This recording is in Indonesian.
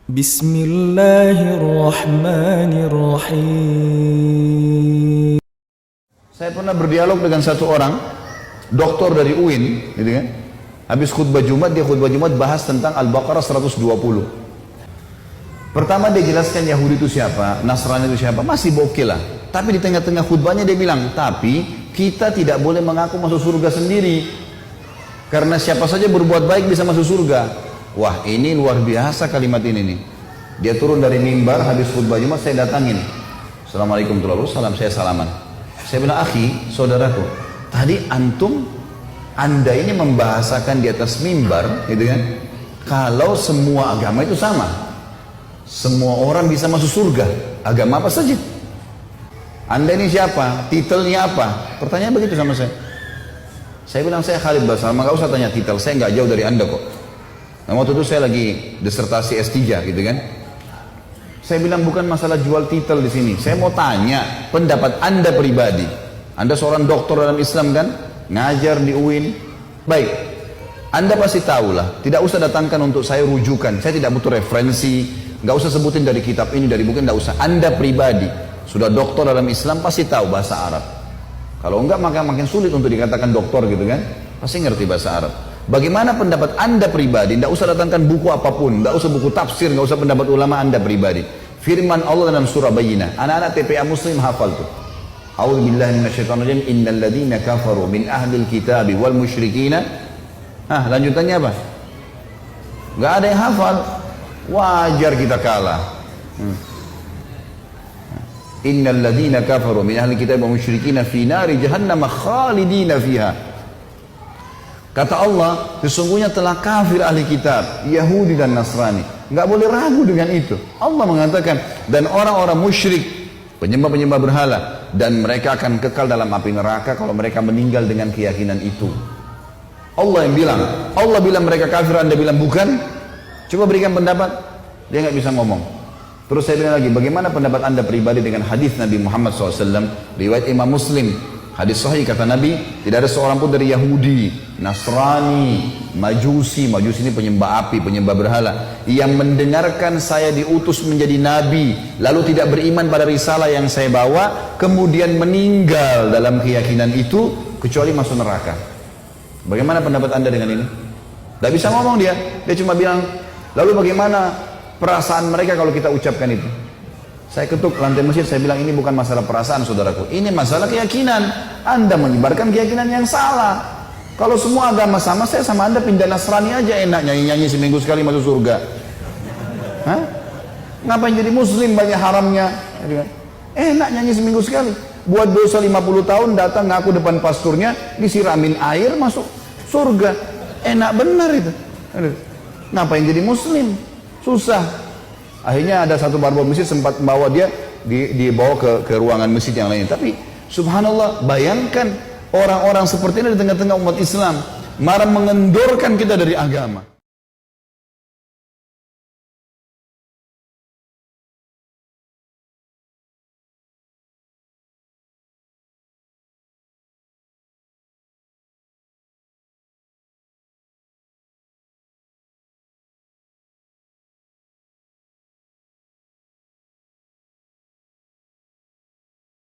Bismillahirrahmanirrahim. Saya pernah berdialog dengan satu orang doktor dari UIN, gitu kan? Habis khutbah Jumat, dia khutbah Jumat bahas tentang Al-Baqarah 120. Pertama dia jelaskan Yahudi itu siapa, Nasrani itu siapa, masih oke lah. Tapi di tengah-tengah khutbahnya dia bilang, tapi kita tidak boleh mengaku masuk surga sendiri. Karena siapa saja berbuat baik bisa masuk surga. Wah, ini luar biasa kalimat ini nih. Dia turun dari mimbar, habis khutbah Jumat saya datangin. Assalamualaikum warahmatullahi wabarakatuh, saya salaman. Saya bilang, akhi, saudaraku, tadi anda ini membahasakan di atas mimbar, gitu kan? Kalau semua agama itu sama, semua orang bisa masuk surga, agama apa saja. Anda ini siapa? Titelnya apa? Pertanyaan begitu sama saya. Saya bilang, saya Khalid Basalamah, nggak usah tanya titel, saya nggak jauh dari anda kok. Nah, waktu itu saya lagi disertasi S3, gitu kan? Saya bilang bukan masalah jual titel di sini. Saya mau tanya pendapat anda pribadi. Anda seorang dokter dalam Islam kan? Ngajar di UIN. Baik. Anda pasti tahu lah. Tidak usah datangkan untuk saya rujukan. Saya tidak butuh referensi. Nggak usah sebutin dari kitab ini, dari buku, nggak usah. Anda pribadi sudah dokter dalam Islam pasti tahu bahasa Arab. Kalau enggak maka makin sulit untuk dikatakan dokter, gitu kan? Pasti ngerti bahasa Arab. Bagaimana pendapat anda pribadi? Tidak usah datangkan buku apapun, tidak usah buku tafsir, tidak usah pendapat ulama anda pribadi. Firman Allah dalam surah Bayyinah. Anak-anak TPA Muslim hafal tuh. A'udzubillahi minasyaitonirrajim. Innal ladzina kafaru min ahlil kitabi wal musyrikina. Lanjutannya apa? Gak ada yang hafal. Wajar kita kalah. Innal ladzina kafaru min ahlil kitabi wal musyrikina fi nari jahannam khalidina fiha. Kata Allah, sesungguhnya telah kafir ahli kitab, Yahudi dan Nasrani. Nggak boleh ragu dengan itu. Allah mengatakan, dan orang-orang musyrik, penyembah-penyembah berhala, dan mereka akan kekal dalam api neraka kalau mereka meninggal dengan keyakinan itu. Allah yang bilang, Allah bilang mereka kafir, anda bilang bukan. Coba berikan pendapat. Dia nggak bisa ngomong. Terus saya bilang lagi, bagaimana pendapat anda pribadi dengan hadis Nabi Muhammad SAW, riwayat Imam Muslim. Hadis sahih kata Nabi, tidak ada seorang pun dari Yahudi, Nasrani, Majusi ini penyembah api, penyembah berhala, yang mendengarkan saya diutus menjadi Nabi, lalu tidak beriman pada risalah yang saya bawa, kemudian meninggal dalam keyakinan itu, kecuali masuk neraka. Bagaimana pendapat anda dengan ini? Tidak bisa ngomong dia cuma bilang, lalu bagaimana perasaan mereka kalau kita ucapkan itu? Saya ketuk lantai masjid, saya bilang ini bukan masalah perasaan saudaraku, ini masalah keyakinan. Anda menyebarkan keyakinan yang salah. Kalau semua agama sama, saya sama anda pindah Nasrani aja enak, nyanyi-nyanyi seminggu sekali masuk surga. Ngapain jadi muslim banyak haramnya? Enak nyanyi seminggu sekali. Buat dosa 50 tahun datang ngaku depan pasturnya, disiramin air masuk surga. Enak benar itu. Ngapain jadi muslim? Susah. Akhirnya ada satu barbel masjid sempat membawa dia dibawa ke ruangan masjid yang lain. Tapi subhanallah, bayangkan orang-orang seperti ini di tengah-tengah umat Islam marah mengendorkan kita dari agama.